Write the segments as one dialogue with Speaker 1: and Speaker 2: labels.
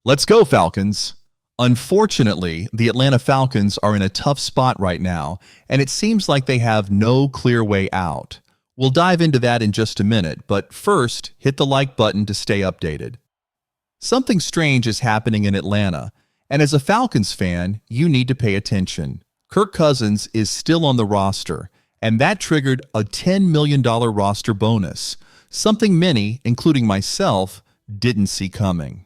Speaker 1: Let's go, Falcons! Unfortunately, the Atlanta Falcons are in a tough spot right now, and it seems like they have no clear way out. We'll dive into that in just a minute, but first, hit the like button to stay updated. Something strange is happening in Atlanta, and as a Falcons fan, you need to pay attention. Kirk Cousins is still on the roster, and that triggered a $10 million roster bonus, something many, including myself, didn't see coming.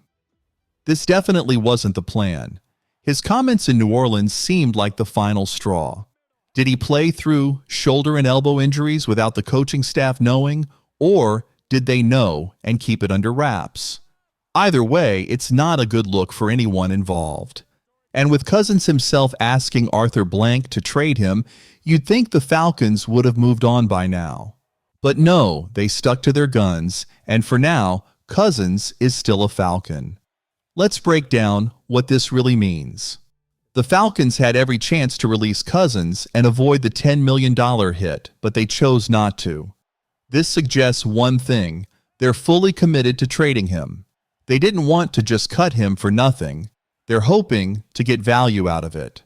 Speaker 1: This definitely wasn't the plan. His comments in New Orleans seemed like the final straw. Did he play through shoulder and elbow injuries without the coaching staff knowing, or did they know and keep it under wraps? Either way, it's not a good look for anyone involved. And with Cousins himself asking Arthur Blank to trade him, you'd think the Falcons would have moved on by now. But no, they stuck to their guns, and for now, Cousins is still a Falcon. Let's break down what this really means. The Falcons had every chance to release Cousins and avoid the $10 million hit, but they chose not to. This suggests one thing: they're fully committed to trading him. They didn't want to just cut him for nothing. They're hoping to get value out of it.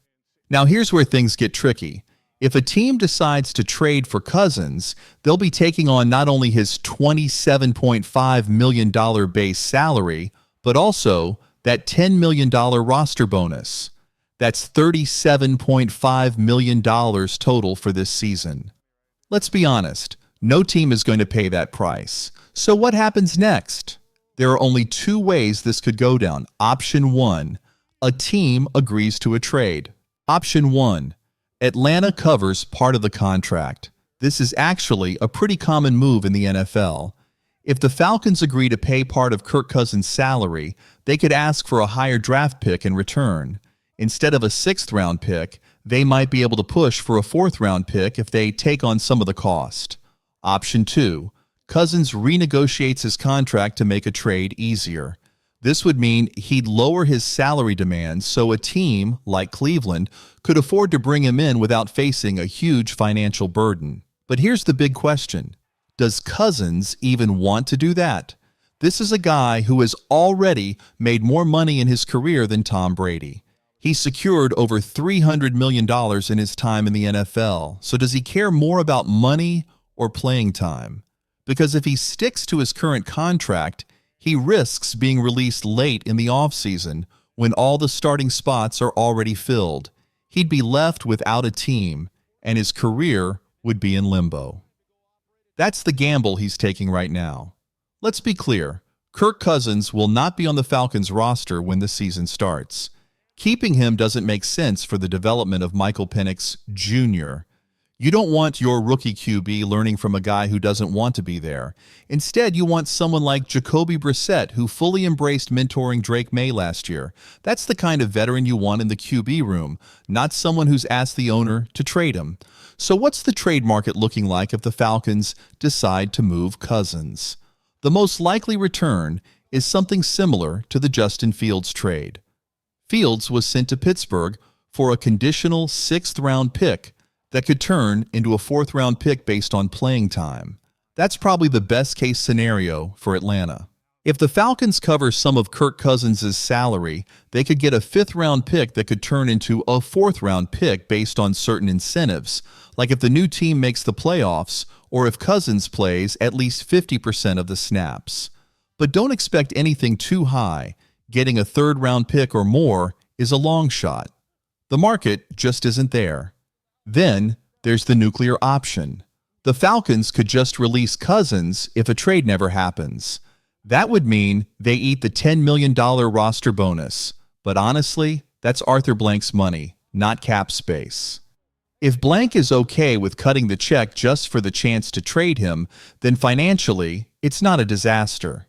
Speaker 1: Now here's where things get tricky. If a team decides to trade for Cousins, they'll be taking on not only his $27.5 million base salary, but also that $10 million roster bonus. That's $37.5 million total for this season. Let's be honest, no team is going to pay that price. So what happens next? There are only two ways this could go down. Option 1, a team agrees to a trade. Option 1, Atlanta covers part of the contract. This is actually a pretty common move in the NFL. If the Falcons agree to pay part of Kirk Cousins' salary, they could ask for a higher draft pick in return. Instead of a 6th-round pick, they might be able to push for a 4th-round pick if they take on some of the cost. Option 2, Cousins renegotiates his contract to make a trade easier. This would mean he'd lower his salary demands so a team, like Cleveland, could afford to bring him in without facing a huge financial burden. But here's the big question. Does Cousins even want to do that? This is a guy who has already made more money in his career than Tom Brady. He secured over $300 million in his time in the NFL. So does he care more about money or playing time? Because if he sticks to his current contract, he risks being released late in the offseason when all the starting spots are already filled. He'd be left without a team, and his career would be in limbo. That's the gamble he's taking right now. Let's be clear, Kirk Cousins will not be on the Falcons roster when the season starts. Keeping him doesn't make sense for the development of Michael Penix Jr. You don't want your rookie QB learning from a guy who doesn't want to be there. Instead, you want someone like Jacoby Brissett, who fully embraced mentoring Drake May last year. That's the kind of veteran you want in the QB room, not someone who's asked the owner to trade him. So what's the trade market looking like if the Falcons decide to move Cousins? The most likely return is something similar to the Justin Fields trade. Fields was sent to Pittsburgh for a conditional 6th-round pick that could turn into a 4th-round pick based on playing time. That's probably the best-case scenario for Atlanta. If the Falcons cover some of Kirk Cousins' salary, they could get a 5th-round pick that could turn into a 4th-round pick based on certain incentives, like if the new team makes the playoffs or if Cousins plays at least 50% of the snaps. But don't expect anything too high. Getting a 3rd-round pick or more is a long shot. The market just isn't there. Then there's the nuclear option. The Falcons could just release Cousins if a trade never happens. That would mean they eat the $10 million roster bonus. But honestly, that's Arthur Blank's money, not cap space. If Blank is okay with cutting the check just for the chance to trade him, then financially, it's not a disaster.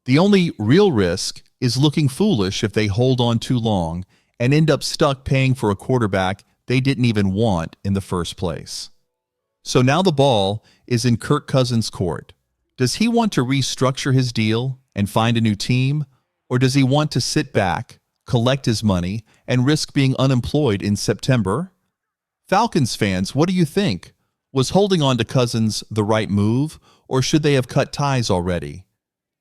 Speaker 1: The only real risk is looking foolish if they hold on too long and end up stuck paying for a quarterback they didn't even want in the first place. So now the ball is in Kirk Cousins' court. Does he want to restructure his deal and find a new team, or does he want to sit back, collect his money, and risk being unemployed in September? Falcons fans, what do you think? Was holding on to Cousins the right move, or should they have cut ties already?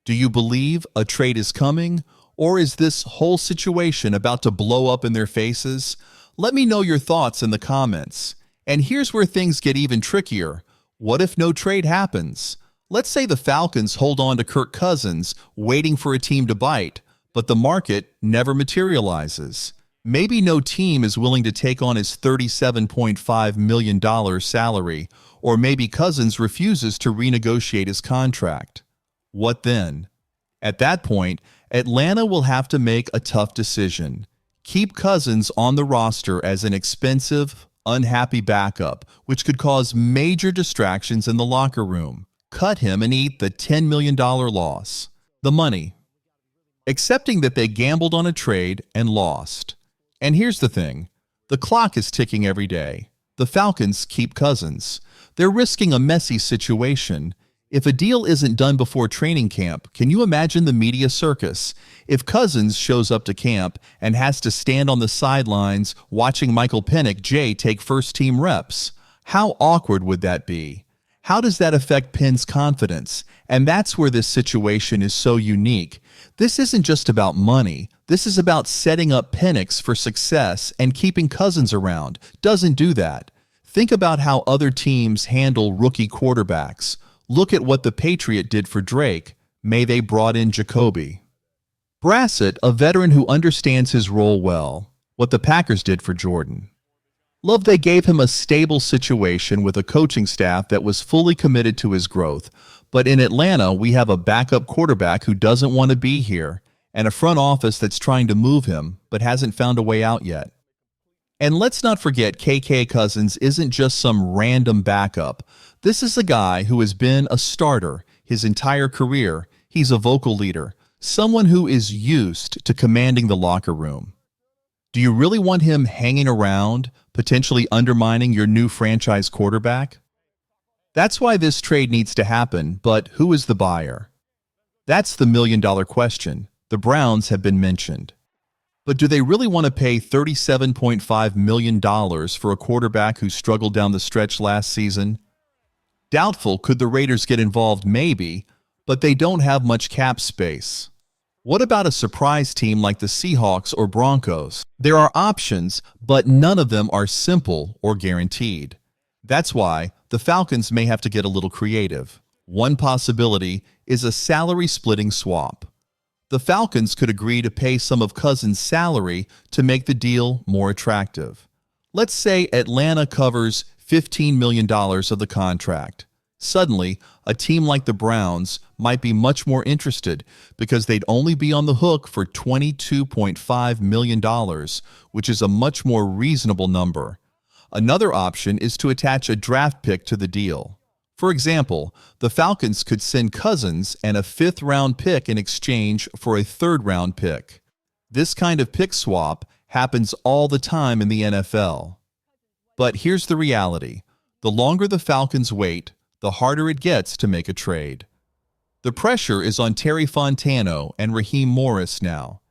Speaker 1: Do you believe a trade is coming, Or is this whole situation about to blow up in their faces? Let me know your thoughts in the comments. And here's where things get even trickier. What if no trade happens? Let's say the Falcons hold on to Kirk Cousins, waiting for a team to bite, but the market never materializes. Maybe no team is willing to take on his $37.5 million salary, or maybe Cousins refuses to renegotiate his contract. What then? At that point, Atlanta will have to make a tough decision. Keep Cousins on the roster as an expensive, unhappy backup, which could cause major distractions in the locker room. Cut him and eat the $10 million loss. The money. Accepting that they gambled on a trade and lost. And here's the thing. The clock is ticking every day. The Falcons keep Cousins. They're risking a messy situation. If a deal isn't done before training camp, can you imagine the media circus? If Cousins shows up to camp and has to stand on the sidelines watching Michael Penix Jr. take first-team reps, how awkward would that be? How does that affect Penn's confidence? And that's where this situation is so unique. This isn't just about money. This is about setting up Penix for success, and keeping Cousins around doesn't do that. Think about how other teams handle rookie quarterbacks. Look at what the Patriot did for Drake. May they brought in Jacoby Brissett, a veteran who understands his role well. What the Packers did for Jordan Love, they gave him a stable situation with a coaching staff that was fully committed to his growth. But in Atlanta, we have a backup quarterback who doesn't want to be here, and a front office that's trying to move him but hasn't found a way out yet. And let's not forget, Kirk Cousins isn't just some random backup. This is a guy who has been a starter his entire career. He's a vocal leader, someone who is used to commanding the locker room. Do you really want him hanging around, potentially undermining your new franchise quarterback? That's why this trade needs to happen, but who is the buyer? That's the million-dollar question. The Browns have been mentioned. But do they really want to pay $37.5 million for a quarterback who struggled down the stretch last season? Doubtful. Could the Raiders get involved? Maybe, but they don't have much cap space. What about a surprise team like the Seahawks or Broncos? There are options, but none of them are simple or guaranteed. That's why the Falcons may have to get a little creative. One possibility is a salary-splitting swap. The Falcons could agree to pay some of Cousins' salary to make the deal more attractive. Let's say Atlanta covers $15 million of the contract. Suddenly, a team like the Browns might be much more interested because they'd only be on the hook for $22.5 million, which is a much more reasonable number. Another option is to attach a draft pick to the deal. For example, the Falcons could send Cousins and a fifth-round pick in exchange for a third-round pick. This kind of pick swap happens all the time in the NFL. But here's the reality. The longer the Falcons wait, the harder it gets to make a trade. The pressure is on Terry Fontano and Raheem Morris now.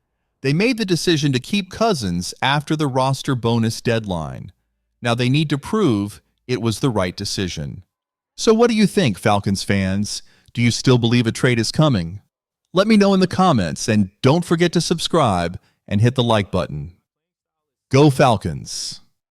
Speaker 1: They made the decision to keep Cousins after the roster bonus deadline. Now they need to prove it was the right decision. So what do you think, Falcons fans? Do you still believe a trade is coming? Let me know in the comments, and don't forget to subscribe and hit the like button. Go Falcons!